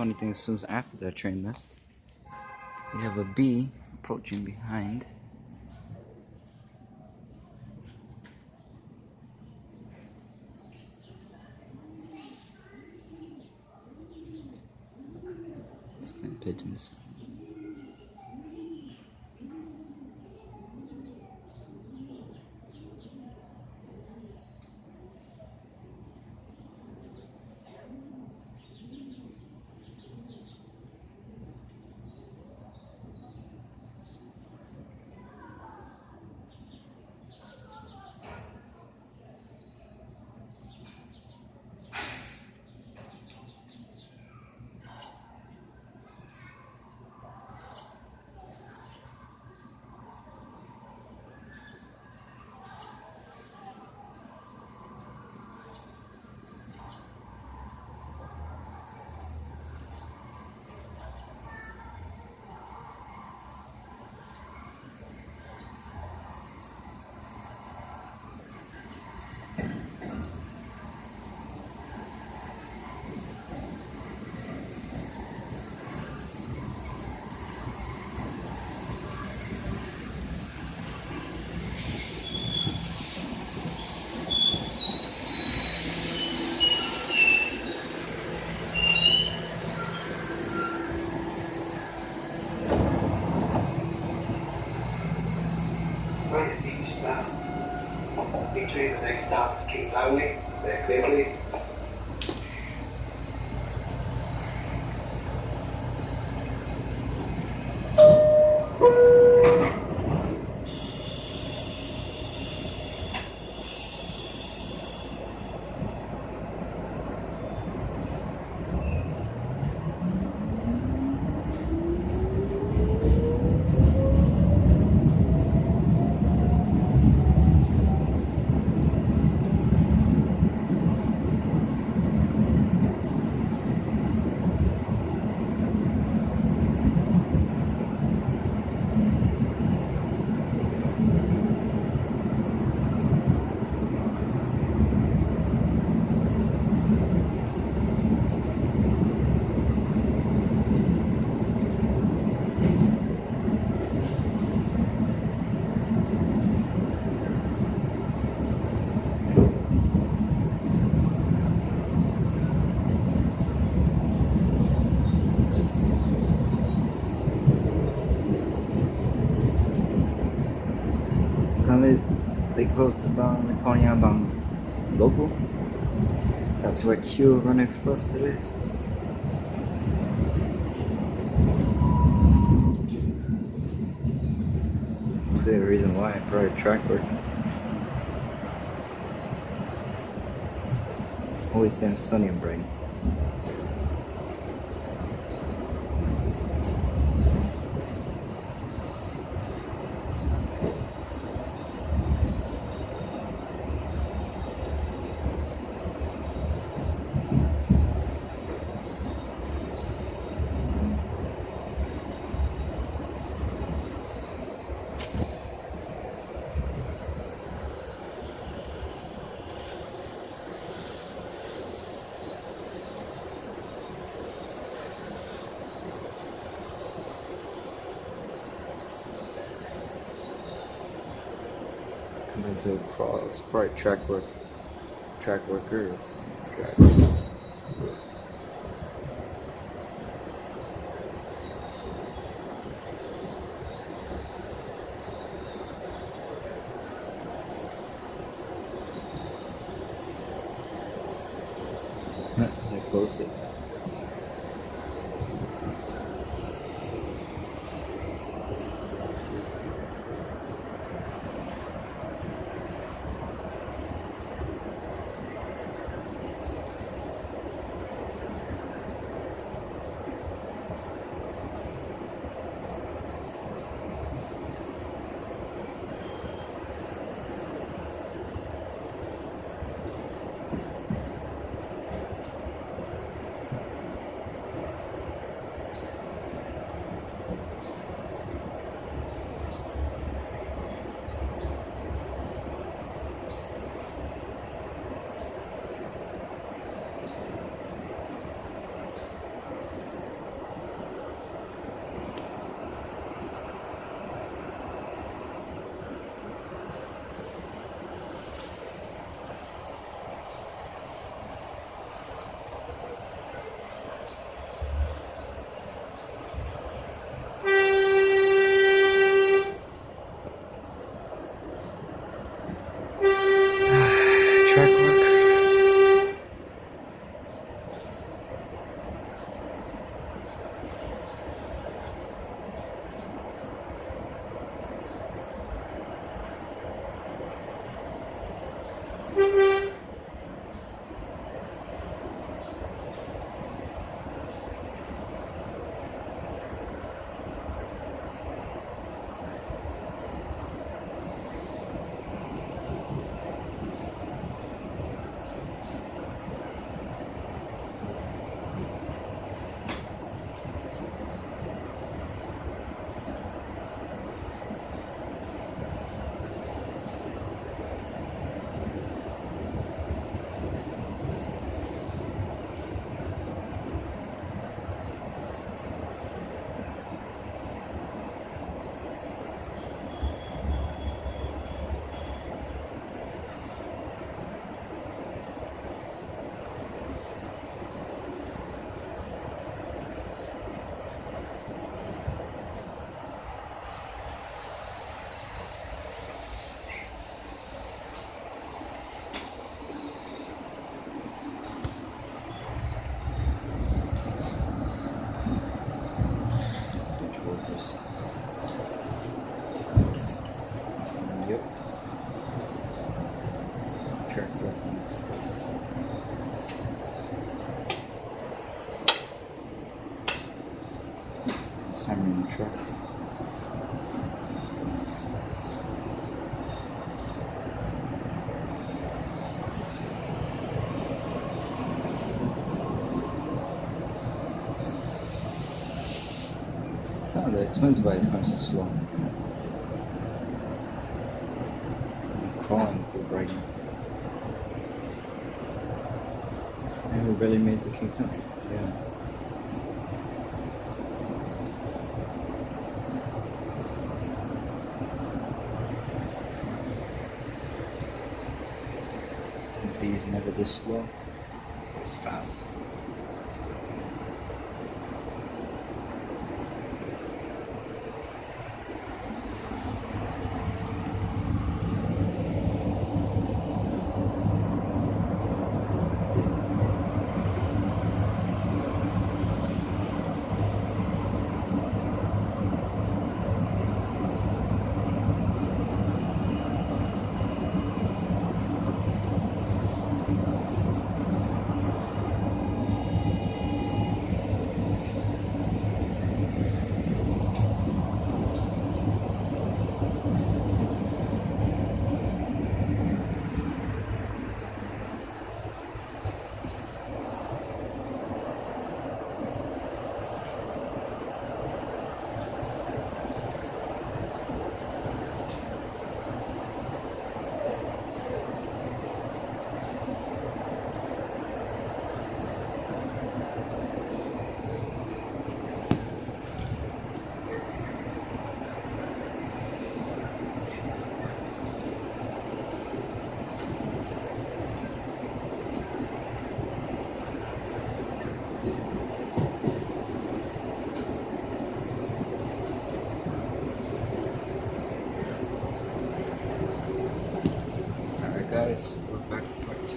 funny thing is, soon after that train left, we have a bee approaching behind. And pigeons. Between the next stops, keep slowly, stay quickly. They closed down the Konyabang local. That's where Q run express today. See the reason why, probably track work. It's always damn sunny and bright. Coming to cross, probably track workers, tracks. They closed it. So many trucks. Oh, the expensive bike is going so slow. I'm crawling to braking. And we barely made the Kingston. Yeah. B is never this slow. It's fast. Alright guys, we're back part 2.